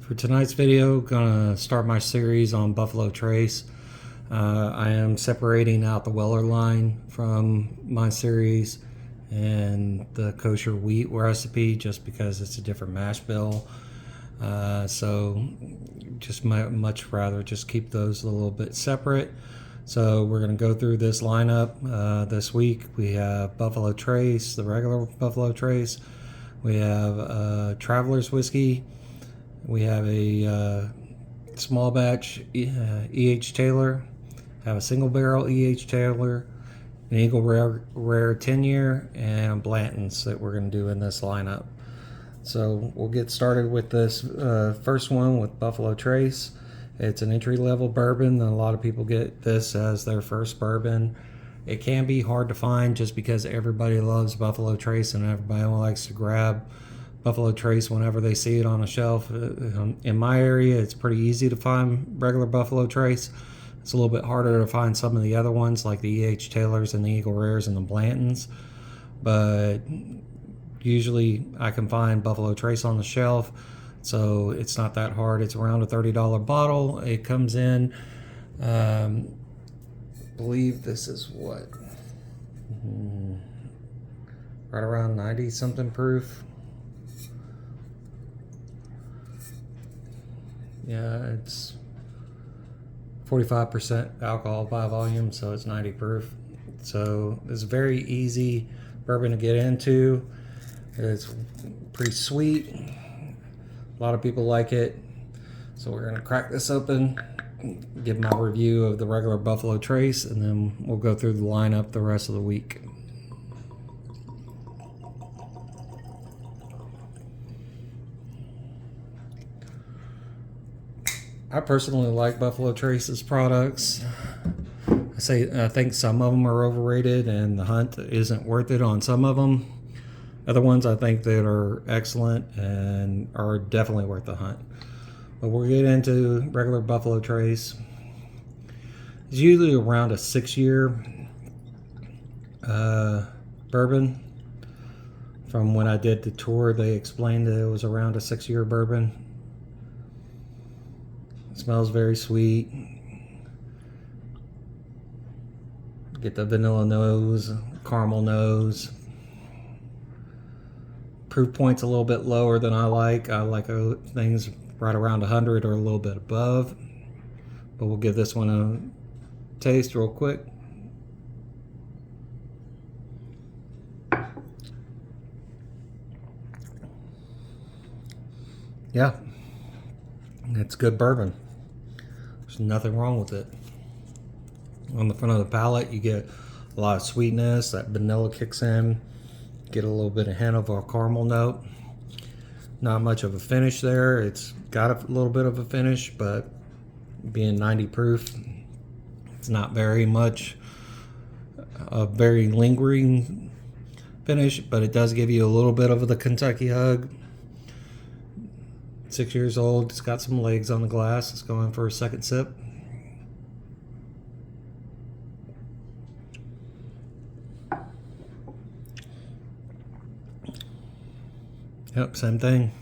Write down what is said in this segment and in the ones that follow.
For tonight's video, gonna start my series on Buffalo Trace. I am separating out the Weller line from my series and the kosher wheat recipe just because it's a different mash bill. So just much rather just keep those a little bit separate. So we're going to go through this lineup this week. We have Buffalo Trace, the regular Buffalo Trace. We have Traveler's Whiskey. We have a small batch E.H. Taylor, have a single barrel E.H. Taylor, an Eagle Rare 10-year, and Blanton's that we're going to do in this lineup. So we'll get started with this first one with Buffalo Trace. It's an entry-level bourbon. A lot of people get this as their first bourbon. It can be hard to find just because everybody loves Buffalo Trace and everybody likes to grab Buffalo Trace whenever they see it on a shelf. In my area, it's pretty easy to find regular Buffalo Trace. It's a little bit harder to find some of the other ones like the E.H. Taylors and the Eagle Rares and the Blantons. But usually I can find Buffalo Trace on the shelf, so it's not that hard. It's around a $30 bottle. It comes in, I believe this is what, right around 90 something proof. Yeah, it's 45% alcohol by volume, so it's 90 proof. So it's very easy bourbon to get into. It's pretty sweet. A lot of people like it. So we're going to crack this open, give my review of the regular Buffalo Trace, and then we'll go through the lineup the rest of the week. I personally like Buffalo Trace's products. I think some of them are overrated and the hunt isn't worth it on some of them. Other ones I think that are excellent and are definitely worth the hunt. But we'll get into regular Buffalo Trace. It's usually around a 6-year bourbon. From when I did the tour, they explained that it was around a 6-year bourbon. It smells very sweet. Get the vanilla nose, caramel nose. Proof point's a little bit lower than I like. I like things right around 100 or a little bit above. But we'll give this one a taste real quick. Yeah, it's good bourbon. There's nothing wrong with it. On the front of the palate, you get a lot of sweetness. That vanilla kicks in. Get a little bit of hint of a caramel note. Not much of a finish there. It's got a little bit of a finish, but being 90 proof, it's not very much a very lingering finish, but it does give you a little bit of the Kentucky hug. 6 years old, it's got some legs on the glass. It's going for a second sip. Yep, same thing.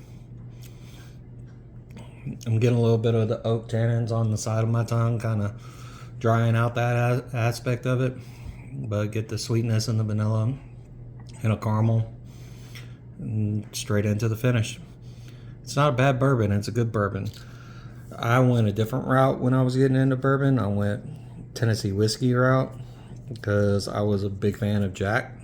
I'm getting a little bit of the oak tannins on the side of my tongue, kind of drying out that aspect of it, but get the sweetness and the vanilla and a caramel and straight into the finish. It's not a bad bourbon. It's a good bourbon. I went a different route when I was getting into bourbon. I went Tennessee whiskey route because I was a big fan of Jack.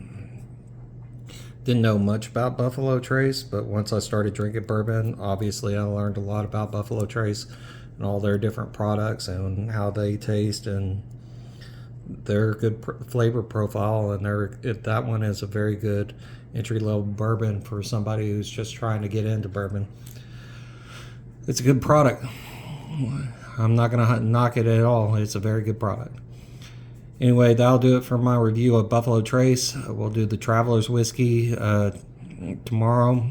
Didn't know much about Buffalo Trace, but once I started drinking bourbon, obviously I learned a lot about Buffalo Trace and all their different products and how they taste and their good flavor profile. And that one is a very good entry-level bourbon for somebody who's just trying to get into bourbon. It's a good product. I'm not going to knock it at all. It's a very good product. Anyway, that'll do it for my review of Buffalo Trace. We'll do the Traveler's Whiskey tomorrow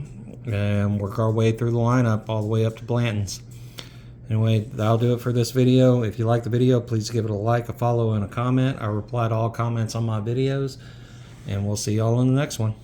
and work our way through the lineup all the way up to Blanton's. Anyway, that'll do it for this video. If you like the video, please give it a like, a follow, and a comment. I reply to all comments on my videos, and we'll see y'all in the next one.